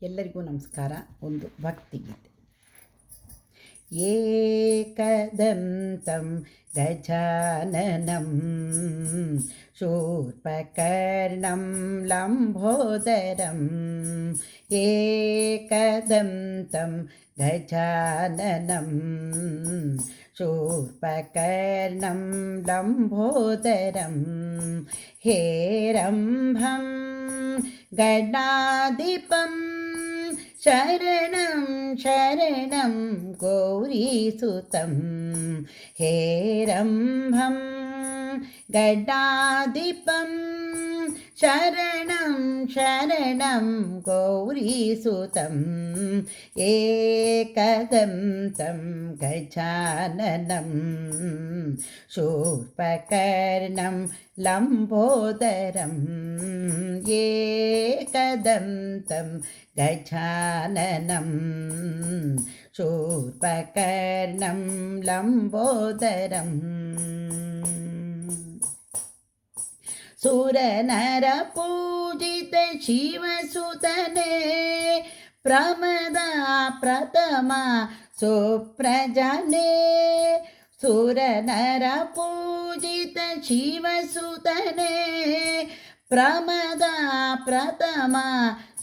ಎಲ್ಲರಿಗೂ ನಮಸ್ಕಾರ. ಒಂದು ಭಕ್ತಿಗೀತೆ. ಏಕದಂತಂ ಗಜಾನನಂ ಶೂರ್ಪಕರ್ಣಂ ಲಂಬೋದರಂ ಏಕದಂತಂ ಗಜಾನನಂ ಶೂರ್ಪಕರ್ಣಂ ಲಂಬೋದರಂ ಹೇರಂಭಂ ಗಣಾಧಿಪಂ शरणं शरणं गौरीसुतं हेरम्भं गडाधिपं शरणं शरणं गौरीसुतं एकदन्तं गजाननं शूर्पकर्णं लम्बोदरं एकदन्तं गजाननं शूर्पकर्णं लम्बोदरं सुरनरपूजित शिवसुतने प्रमदा प्रथमा सुप्रजने सुरनरपूजित शिवसुतने प्रमदा प्रथमा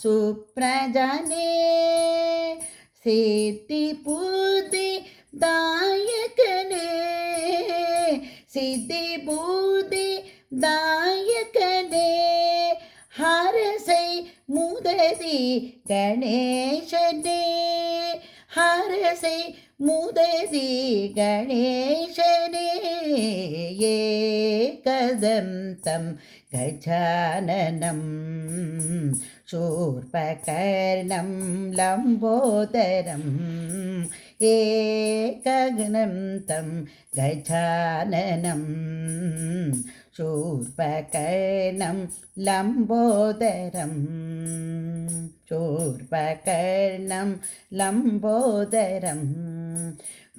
सुप्रजने सिद्धिबुद्धि दायकने सिद्धिबुद्धि दायकने हरसै मुदति गणेशने हरसै मुदति गणेशने एकदन्तं गजाननं शूर्पकर्णं लम्बोदरं एकदन्तं गजाननं शूर्पकर्णं लम्बोदरं शूर्पकर्णं लम्बोदरं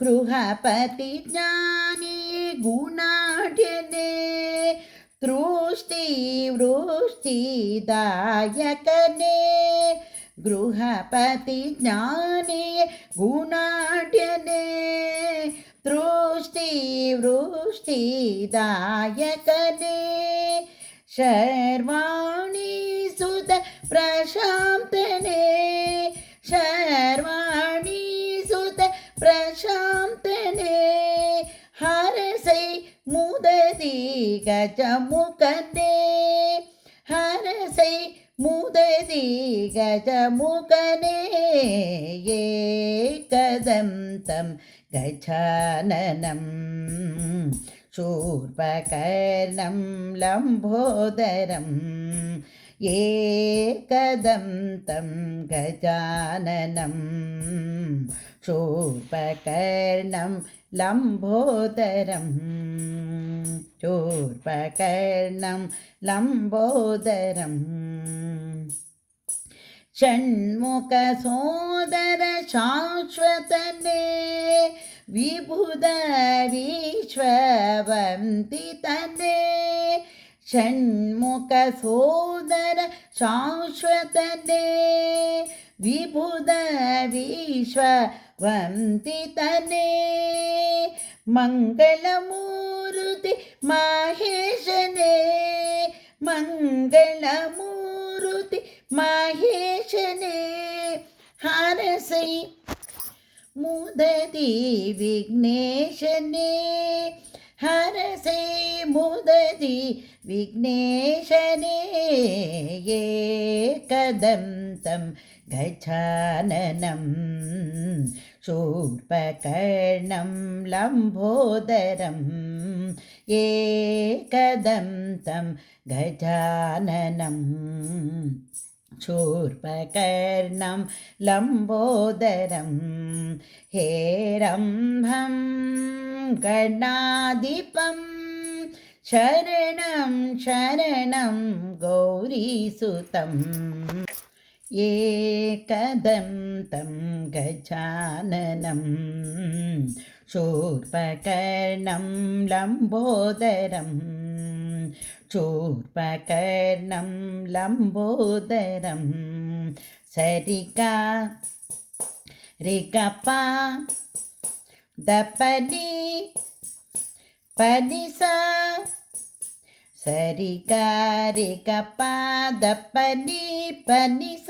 गृहपति ज्ञानी गुणाढ्यने वृष्टिदायकने गृहपति ज्ञानी गुणाढ्यने वृष्टिदायकने शर्वाणि सुत प्रशान्तने शर्वाणि सुत प्रशान्तने हरसै मुदति गजमुखने हरसै मुदति गजमुखने एकदन्तं गजाननं शूर्पकर्णं लम्बोदरं एकदन्तं गजाननं शूर्पकर्णं लम्बोदरं शूर्पकर्णं लम्बोदरं षण्मुखसोदर शाश्वतने विबुध विश्ववन्दितने षण्मुखसोदर शाश्वतने विबुध विश्ववन्दितने मङ्गलमूर्ति माहेशने मङ्गलमूर्ति माहेशने हरसै मुदति विघ्नेशने हरसै मुदति विघ्नेशने एकदन्तं गजाननं शूर्पकर्णं लम्बोदरं एकदन्तं गजाननं शूर्पकर्णं लम्बोदरं हेरम्भं गणाधिपं शरणं शरणं गौरीसुतम् एकदन्तं गजाननं शूर्पकर्णं लम्बोदरं चूर्पकर्णं लम्बोदरं സരിക റികപ്പ ദപ്പനി പനിസ സരിക റികപ്പ ദപ്പനി പനിസ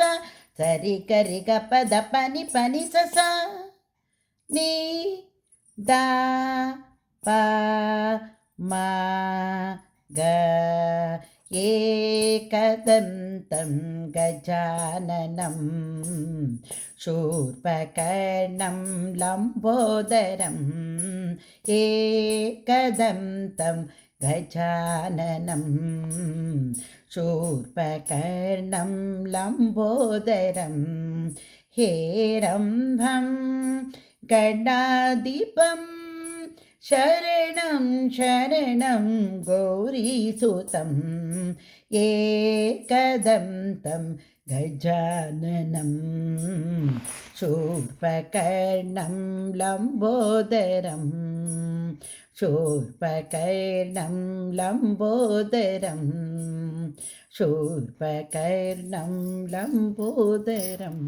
സരിക റികപ്പ ദപ്പനി പനിസ സ നീ ദ പ മ ഗ एकदन्तं गजाननं शूर्पकर्णं लम्बोदरम् एकदन्तं गजाननं शूर्पकर्णं लम्बोदरं हेरम्भं गणाधिपं शरणं शरणं गौरीसुतं एकदन्तं गजाननं शूर्पकर्णं लम्बोदरं शूर्पकर्णं लम्बोदरं शूर्पकर्णं लम्बोदरम्